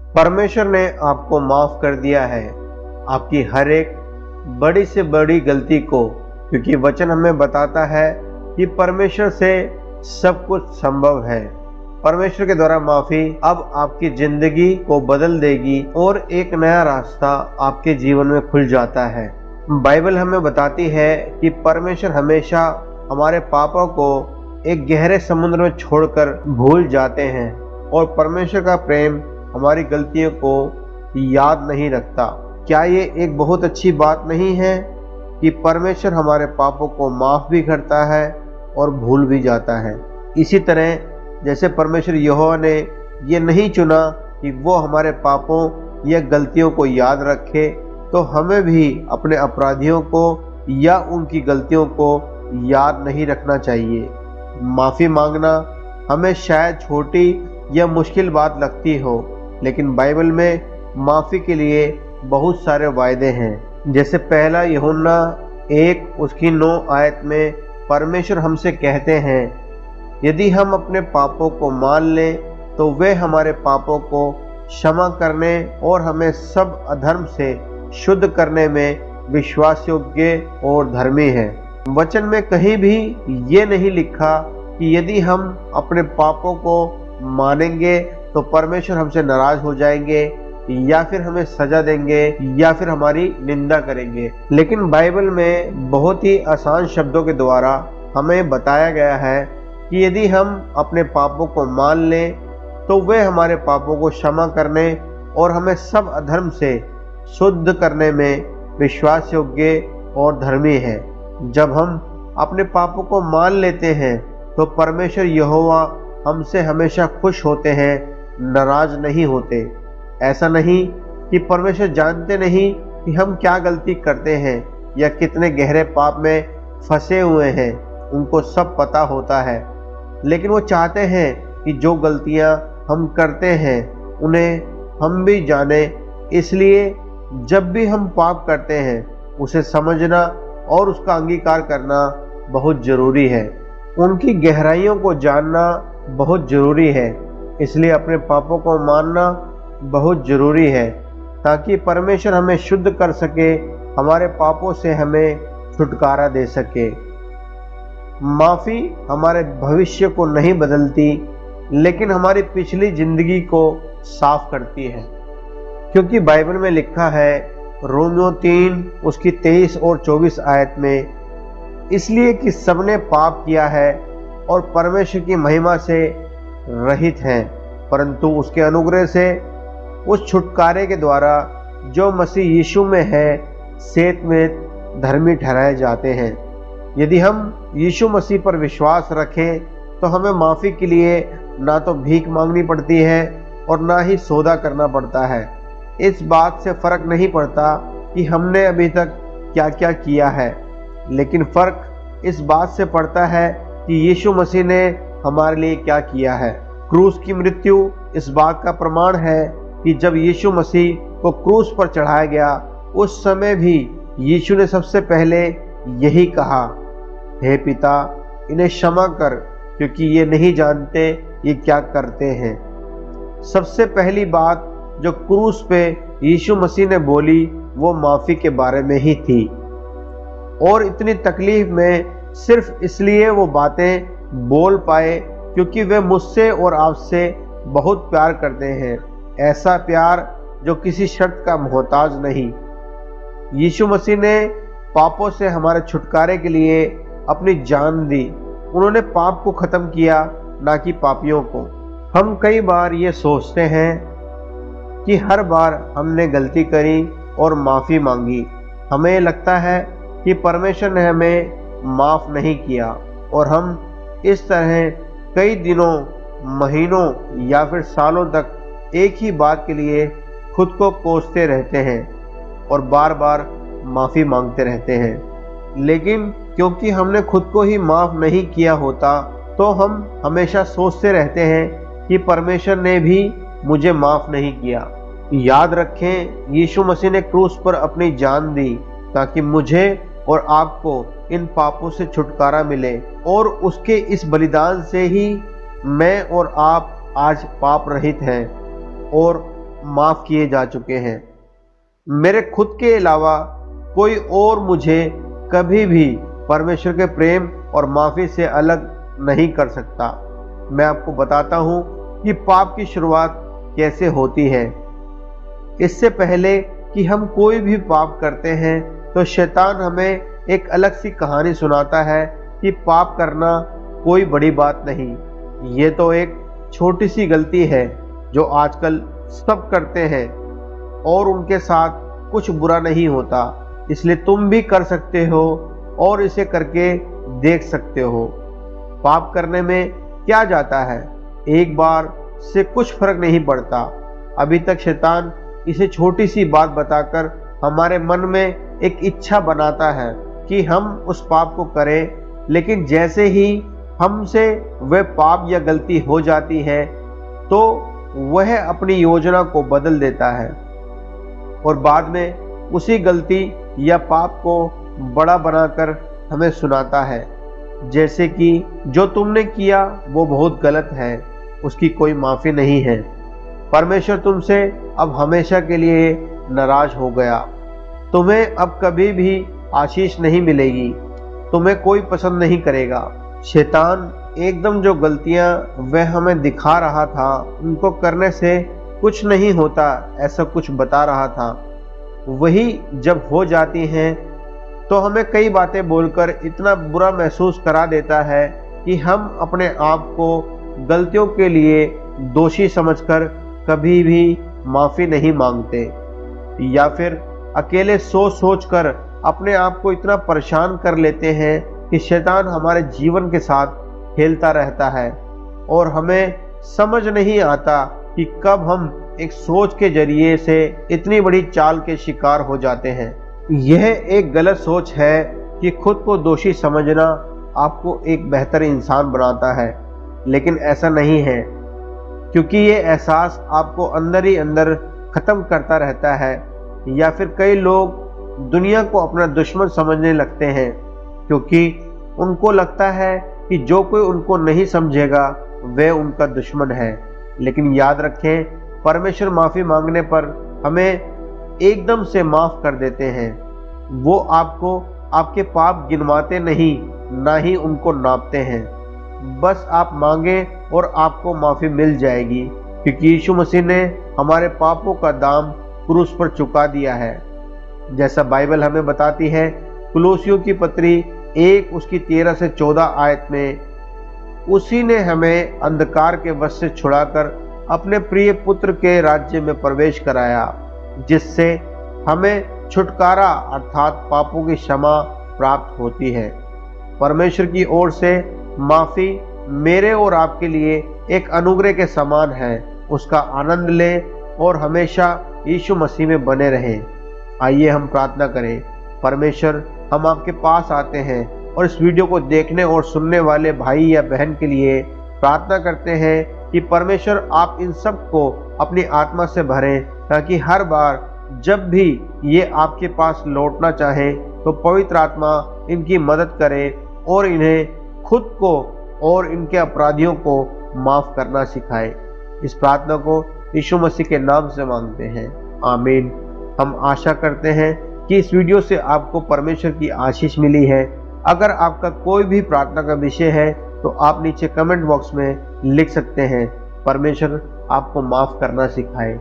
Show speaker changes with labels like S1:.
S1: परमेश्वर ने आपको माफ कर दिया है आपकी हर एक बड़ी से बड़ी गलती को, क्योंकि वचन हमें बताता है कि परमेश्वर से सब कुछ संभव है। परमेश्वर के द्वारा माफी अब आपकी जिंदगी को बदल देगी और एक नया रास्ता आपके जीवन में खुल जाता है। बाइबल हमें बताती है कि परमेश्वर हमेशा हमारे पापों को एक गहरे समुद्र में छोड़कर भूल जाते हैं और परमेश्वर का प्रेम हमारी गलतियों को याद नहीं रखता। क्या ये एक बहुत अच्छी बात नहीं है कि परमेश्वर हमारे पापों को माफ भी करता है और भूल भी जाता है। इसी तरह जैसे परमेश्वर यहोवा ने ये नहीं चुना कि वो हमारे पापों या गलतियों को याद रखे, तो हमें भी अपने अपराधियों को या उनकी गलतियों को याद नहीं रखना चाहिए। माफ़ी मांगना हमें शायद छोटी या मुश्किल बात लगती हो, लेकिन बाइबल में माफ़ी के लिए बहुत सारे वायदे हैं। जैसे पहला यूहन्ना 1 उसकी 9 आयत में परमेश्वर हमसे कहते हैं, यदि हम अपने पापों को मान लें तो वे हमारे पापों को क्षमा करने और हमें सब अधर्म से शुद्ध करने में विश्वास योग्य और धर्मी है। वचन में कहीं भी ये नहीं लिखा कि यदि हम अपने पापों को मानेंगे तो परमेश्वर हमसे नाराज हो जाएंगे या फिर हमें सजा देंगे या फिर हमारी निंदा करेंगे। लेकिन बाइबल में बहुत ही आसान शब्दों के द्वारा हमें बताया गया है कि यदि हम अपने पापों को मान लें तो वे हमारे पापों को क्षमा करने और हमें सब अधर्म से शुद्ध करने में विश्वास योग्य और धर्मी है। जब हम अपने पापों को मान लेते हैं तो परमेश्वर यहोवा हमसे हमेशा खुश होते हैं, नाराज नहीं होते। ऐसा नहीं कि परमेश्वर जानते नहीं कि हम क्या गलती करते हैं या कितने गहरे पाप में फंसे हुए हैं, उनको सब पता होता है। लेकिन वो चाहते हैं कि जो गलतियां हम करते हैं उन्हें हम भी जाने, इसलिए जब भी हम पाप करते हैं उसे समझना और उसका अंगीकार करना बहुत ज़रूरी है। उनकी गहराइयों को जानना बहुत ज़रूरी है, इसलिए अपने पापों को मानना बहुत ज़रूरी है ताकि परमेश्वर हमें शुद्ध कर सके, हमारे पापों से हमें छुटकारा दे सके। माफ़ी हमारे भविष्य को नहीं बदलती, लेकिन हमारी पिछली ज़िंदगी को साफ करती है, क्योंकि बाइबल में लिखा है रोमियो 3 उसकी 23 और 24 आयत में, इसलिए कि सबने पाप किया है और परमेश्वर की महिमा से रहित हैं, परंतु उसके अनुग्रह से उस छुटकारे के द्वारा जो मसीह यीशु में है सेत में धर्मी ठहराए जाते हैं। यदि हम यीशु मसीह पर विश्वास रखें तो हमें माफ़ी के लिए ना तो भीख मांगनी पड़ती है और ना ही सौदा करना पड़ता है। इस बात से फ़र्क नहीं पड़ता कि हमने अभी तक क्या क्या किया है, लेकिन फ़र्क इस बात से पड़ता है कि यीशु मसीह ने हमारे लिए क्या किया है। क्रूस की मृत्यु इस बात का प्रमाण है कि जब यीशु मसीह को क्रूस पर चढ़ाया गया उस समय भी यीशु ने सबसे पहले यही कहा, हे पिता इन्हें क्षमा कर, क्योंकि ये नहीं जानते ये क्या करते हैं। सबसे पहली बात जो क्रूस पे यीशु मसीह ने बोली वो माफ़ी के बारे में ही थी, और इतनी तकलीफ में सिर्फ इसलिए वो बातें बोल पाए क्योंकि वे मुझसे और आपसे बहुत प्यार करते हैं, ऐसा प्यार जो किसी शर्त का मोहताज नहीं। यीशु मसीह ने पापों से हमारे छुटकारे के लिए अपनी जान दी। उन्होंने पाप को ख़त्म किया, ना कि पापियों को। हम कई बार ये सोचते हैं कि हर बार हमने गलती करी और माफ़ी मांगी, हमें लगता है कि परमेश्वर ने हमें माफ़ नहीं किया, और हम इस तरह कई दिनों, महीनों या फिर सालों तक एक ही बात के लिए खुद को कोसते रहते हैं और बार बार माफ़ी मांगते रहते हैं। लेकिन क्योंकि हमने खुद को ही माफ़ नहीं किया होता तो हम हमेशा सोचते रहते हैं कि परमेश्वर ने भी मुझे माफ़ नहीं किया। याद रखें, यीशु मसीह ने क्रूस पर अपनी जान दी ताकि मुझे और आपको इन पापों से छुटकारा मिले, और उसके इस बलिदान से ही मैं और आप आज पाप रहित हैं और माफ किए जा चुके हैं। मेरे खुद के अलावा कोई और मुझे कभी भी परमेश्वर के प्रेम और माफी से अलग नहीं कर सकता। मैं आपको बताता हूं कि पाप की शुरुआत कैसे होती है। इससे पहले कि हम कोई भी पाप करते हैं तो शैतान हमें एक अलग सी कहानी सुनाता है कि पाप करना कोई बड़ी बात नहीं, ये तो एक छोटी सी गलती है जो आजकल सब करते हैं और उनके साथ कुछ बुरा नहीं होता, इसलिए तुम भी कर सकते हो और इसे करके देख सकते हो। पाप करने में क्या जाता है, एक बार से कुछ फर्क नहीं पड़ता। अभी तक शैतान इसे छोटी सी बात बताकर हमारे मन में एक इच्छा बनाता है कि हम उस पाप को करें, लेकिन जैसे ही हमसे वह पाप या गलती हो जाती है तो वह अपनी योजना को बदल देता है और बाद में उसी गलती या पाप को बड़ा बनाकर हमें सुनाता है, जैसे कि जो तुमने किया वो बहुत गलत है, उसकी कोई माफ़ी नहीं है। परमेश्वर तुमसे अब हमेशा के लिए नाराज हो गया, तुम्हें अब कभी भी आशीष नहीं मिलेगी, तुम्हें कोई पसंद नहीं करेगा। शैतान एकदम जो गलतियां वह हमें दिखा रहा था उनको करने से कुछ नहीं होता ऐसा कुछ बता रहा था, वही जब हो जाती हैं तो हमें कई बातें बोलकर इतना बुरा महसूस करा देता है कि हम अपने आप को गलतियों के लिए दोषी समझकर कभी भी माफ़ी नहीं मांगते, या फिर अकेले सोच सोच कर अपने आप को इतना परेशान कर लेते हैं कि शैतान हमारे जीवन के साथ खेलता रहता है और हमें समझ नहीं आता कि कब हम एक सोच के जरिए से इतनी बड़ी चाल के शिकार हो जाते हैं। यह एक गलत सोच है कि खुद को दोषी समझना आपको एक बेहतर इंसान बनाता है, लेकिन ऐसा नहीं है, क्योंकि ये एहसास आपको अंदर ही अंदर ख़त्म करता रहता है। या फिर कई लोग दुनिया को अपना दुश्मन समझने लगते हैं क्योंकि उनको लगता है कि जो कोई उनको नहीं समझेगा वह उनका दुश्मन है। लेकिन याद रखें, परमेश्वर माफ़ी मांगने पर हमें एकदम से माफ़ कर देते हैं। वो आपको आपके पाप गिनवाते नहीं, ना ही उनको नापते हैं। बस आप मांगे और आपको माफ़ी मिल जाएगी, क्योंकि यीशु मसीह ने हमारे पापों का दाम क्रूस पर चुका दिया है। जैसा बाइबल हमें बताती है, कुलोसियों की पत्री 1 उसकी 13 से 14 आयत में, उसी ने हमें अंधकार के वश से छुड़ाकर अपने प्रिय पुत्र के राज्य में प्रवेश कराया, जिससे हमें छुटकारा अर्थात पापों की क्षमा प्राप्त होती है। परमेश्वर की ओर से माफ़ी मेरे और आपके लिए एक अनुग्रह के समान है। उसका आनंद लें और हमेशा यीशु मसीह में बने रहें। आइए हम प्रार्थना करें। परमेश्वर, हम आपके पास आते हैं और इस वीडियो को देखने और सुनने वाले भाई या बहन के लिए प्रार्थना करते हैं कि परमेश्वर आप इन सब को अपनी आत्मा से भरें, ताकि हर बार जब भी ये आपके पास लौटना चाहें तो पवित्र आत्मा इनकी मदद करे और इन्हें खुद को और इनके अपराधियों को माफ़ करना सिखाए। इस प्रार्थना को यीशु मसीह के नाम से मांगते हैं, आमीन। हम आशा करते हैं कि इस वीडियो से आपको परमेश्वर की आशीष मिली है। अगर आपका कोई भी प्रार्थना का विषय है तो आप नीचे कमेंट बॉक्स में लिख सकते हैं। परमेश्वर आपको माफ़ करना सिखाए।